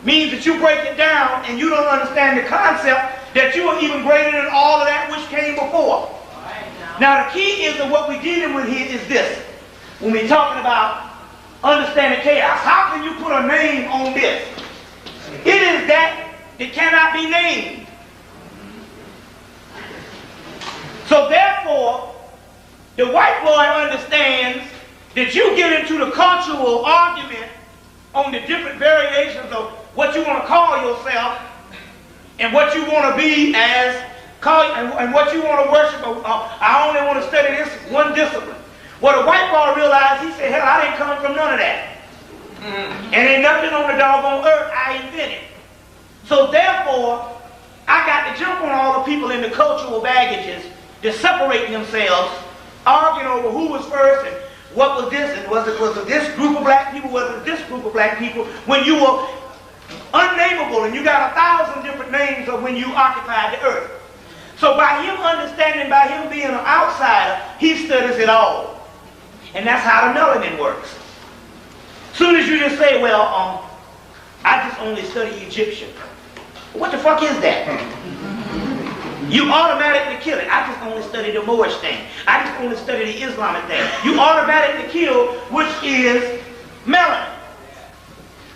means that you break it down and you don't understand the concept that you are even greater than all of that which came before. Now the key is that what we're dealing with here is this. When we're talking about understanding chaos, how can you put a name on this? It is that cannot be named. So therefore, the white boy understands that you get into the cultural argument on the different variations of what you want to call yourself and what you want to be as, and what you want to worship. I only want to study this one discipline. Well, the white boy realized, he said, hell, I didn't come from none of that. And ain't nothing on the doggone earth I invented. So therefore, I got to jump on all the people in the cultural baggages that separate themselves, arguing over who was first and what was this, and was it this group of black people, was it this group of black people, when you were unnameable and you got 1,000 different names of when you occupied the earth. So by him understanding, by him being an outsider, he studies it all. And that's how the melanin works. Soon as you just say, well, I just only study Egyptian. What the fuck is that? You automatically kill it. I just only study the Moorish thing. I just only study the Islamic thing. You automatically kill, which is melanin.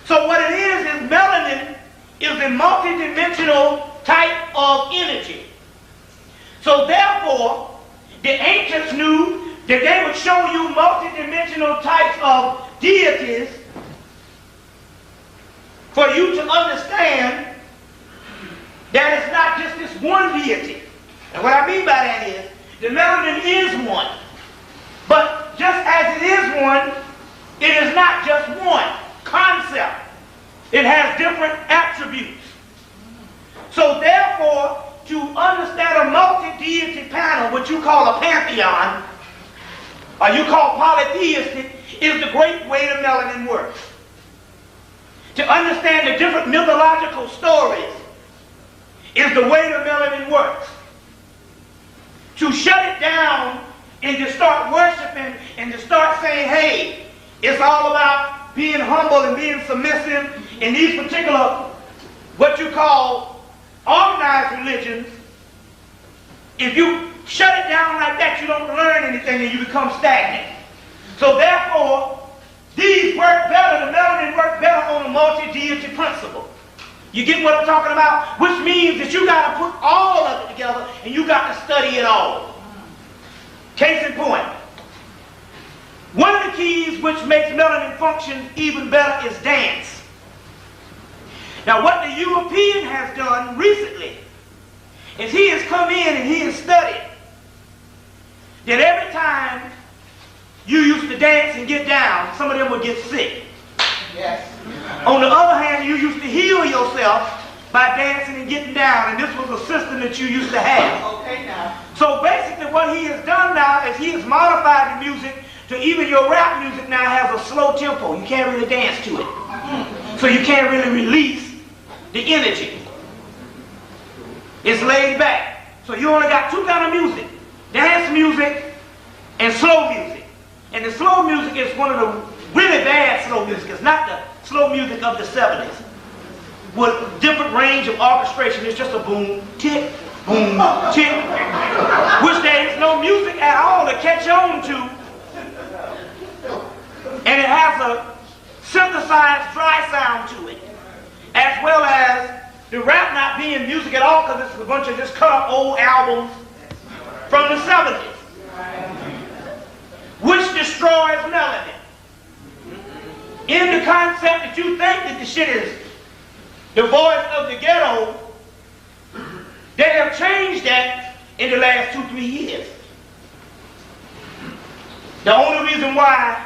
So what it is melanin is a multidimensional type of energy. So therefore, the ancients knew that they would show you multidimensional types of deities for you to understand that it's not just this one deity. And what I mean by that is, the melanin is one. But just as it is one, it is not just one concept. It has different attributes. So therefore, to understand a multi-deity panel, what you call a pantheon, or you call polytheistic, is the great way the melanin works. To understand the different mythological stories is the way the melanin works. To shut it down and to start worshiping and to start saying, hey, it's all about being humble and being submissive in these particular, what you call organized religions. If you shut it down like that, you don't learn anything and you become stagnant. So therefore, these work better, the melanin work better on a multi-deity principle. You get what I'm talking about? Which means that you got to put all of it together and you got to study it all. Case in point. One of the keys which makes melanin function even better is dance. Now what the European has done recently is he has come in and he has studied that every time you used to dance and get down, some of them would get sick. Yes. On the other hand, you used to heal yourself by dancing and getting down, and this was a system that you used to have. Okay, now. So basically what he has done now is he has modified the music to even your rap music now has a slow tempo. You can't really dance to it. So you can't really release the energy. It's laid back. So you only got two kinds of music. Dance music and slow music. And the slow music is one of the really bad slow music. It's not the slow music of the 70s. With different range of orchestration. It's just a boom, tick, boom, tick. Which there is no music at all to catch on to. And it has a synthesized dry sound to it. As well as the rap not being music at all because it's a bunch of just cut up old albums from the 70s. Which destroys melanin. In the concept that you think that the shit is the voice of the ghetto, they have changed that in the last 2-3 years. The only reason why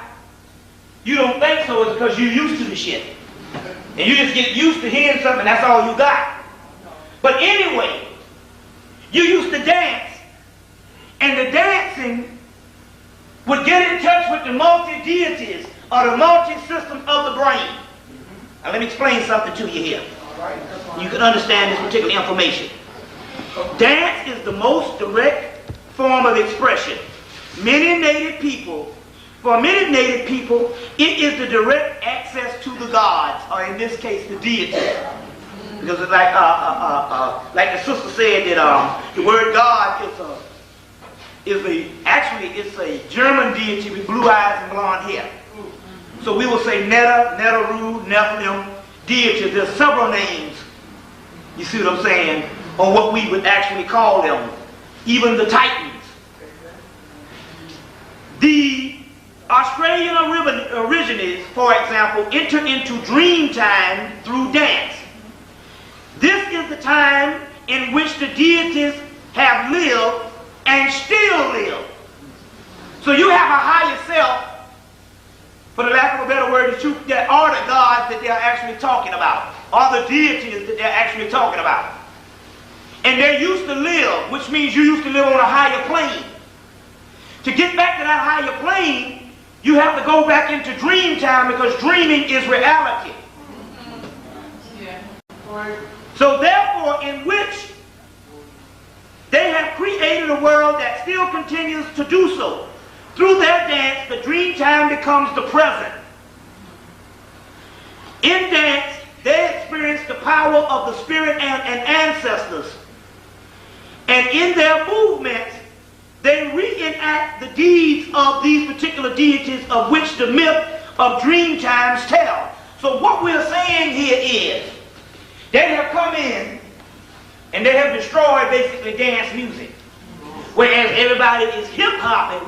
you don't think so is because you're used to the shit. And you just get used to hearing something, that's all you got. But anyway, you used to dance, and the dancing would get in touch with the multi-deities or the multi-system of the brain. Now let me explain something to you here. You can understand this particular information. Dance is the most direct form of expression. For many native people, it is the direct access access to the gods, or in this case, the deities. Because it's like the sister said that the word God actually it's a German deity with blue eyes and blonde hair. So we will say Netta, Neteru, Nephilim, deities. There's several names. You see what I'm saying? On what we would actually call them. Even the Titans. The Australian Aborigines, for example, enter into dream time through dance. This is the time in which the deities have lived and still live. So you have a higher self, for the lack of a better word, that are the gods that they're actually talking about, are the deities that they're actually talking about. And they used to live, which means you used to live on a higher plane. To get back to that higher plane, you have to go back into dream time, because dreaming is reality. So therefore, in which they have created a world that still continues to do so. Through their dance, the dream time becomes the present. In dance, they experience the power of the spirit and ancestors. And in their movements, they reenact the deeds of these particular deities of which the myth of dream times tell. So what we're saying here is, they have come in and they have destroyed basically dance music. Whereas everybody is hip-hopping,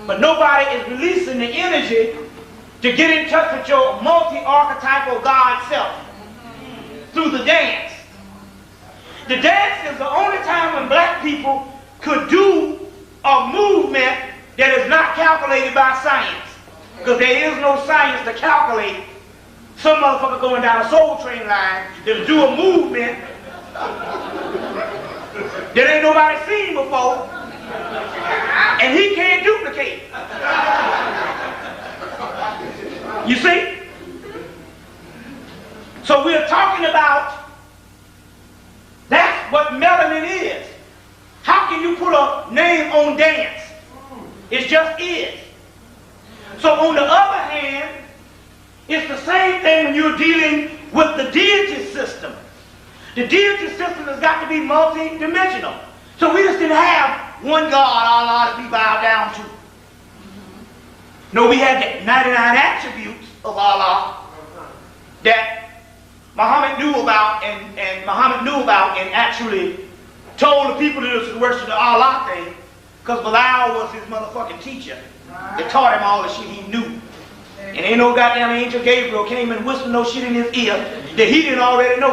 but nobody is releasing the energy to get in touch with your multi-archetypal God self through the dance. The dance is the only time when black people could do a movement that is not calculated by science. Because there is no science to calculate some motherfucker going down a Soul Train line that'll do a movement that ain't nobody seen before, and he can't duplicate. You see? So we're talking about, that's what melanin is. How can you put a name on dance? It just is. So on the other hand, it's the same thing when you're dealing with the deity system. The deity system has got to be multi-dimensional. So we just didn't have one God, Allah, that we bow down to. No, we had the 99 attributes of Allah that Muhammad knew about, and Muhammad knew about and actually told the people to worship the Allah thing, because Bilal was his motherfucking teacher that taught him all the shit he knew. And ain't no goddamn angel Gabriel came and whispered no shit in his ear that he didn't already know.